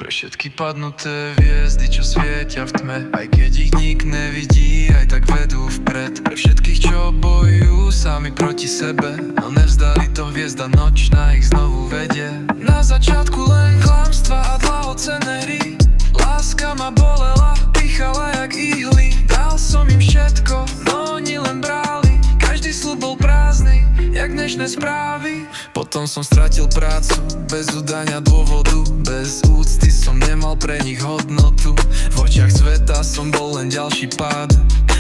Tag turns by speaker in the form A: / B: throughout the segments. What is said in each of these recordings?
A: Pre všetky padnuté hviezdy, čo svietia v tme, aj keď ich nik nevidí, aj tak vedú vpred. Pre všetkých, čo bojujú sami proti sebe, no nevzdali to, hviezda nočná ich znovu vedie. Na začiatku len klamstva a dlahocenné hry, láska ma bolela, pichala jak ihly. Dal som im všetko, no oni len brali, každý sľub bol prázdny, jak dnešné správy. Potom som stratil prácu, bez udania dôvodu, bez úcty som nemal pre nich hodnotu. V očiach sveta som bol len ďalší pád,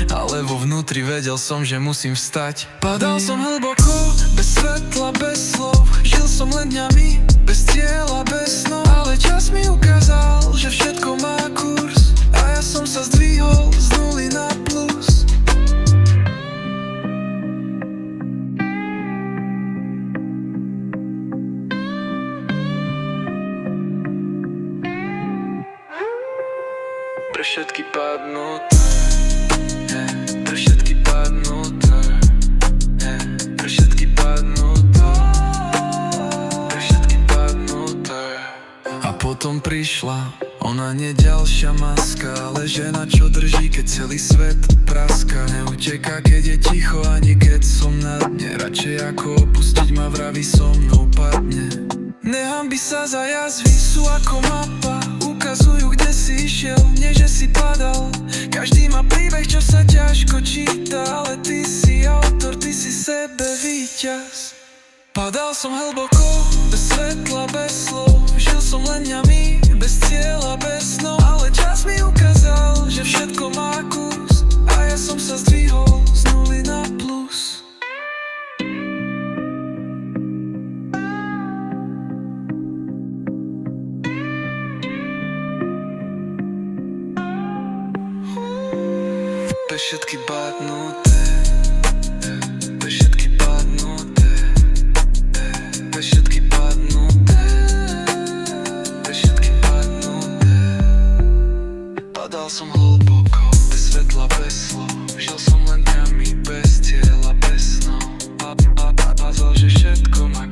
A: ale vo vnútri vedel som, že musím vstať. Padal som hlboko, bez svetla, bez slov, žil som len dňami, bez cieľa, bez snov. Ale čas mi ukázal, že všetko má kurz, a ja som sa zdvihol z nuly na plus. Pre všetky padnuté, pre všetky padnuté, pre všetky padnuté, pre všetky padnuté. A potom prišla ona, nie ďalšia maska, ale žena, čo drží, keď celý svet praska. Neuteká, keď je ticho, ani keď som na dne. Radšej ako opustiť ma, vraví, so mnou padne. Nehanbi sa za jazvy, sú ako mapa, ukazujú, kde si išiel, nie že si padal. Každý má príbeh, čo sa ťažko číta, ale ty si autor, ty si sebe víťaz. Padal som hlboko, bez svetla, bez slov, žil som len dňami, bez cieľa, bez snov. Ale čas mi ukázal, že všetko má kurz, a ja som sa zdvihol z nuly na plus. Pre všetky padnuté, pre všetky padnuté, pre všetky padnuté, pre všetky padnuté. Padal som hlboko, bez svetla, bez slov, žil som len dňami, bez cieľa, bez snov. A že všetko má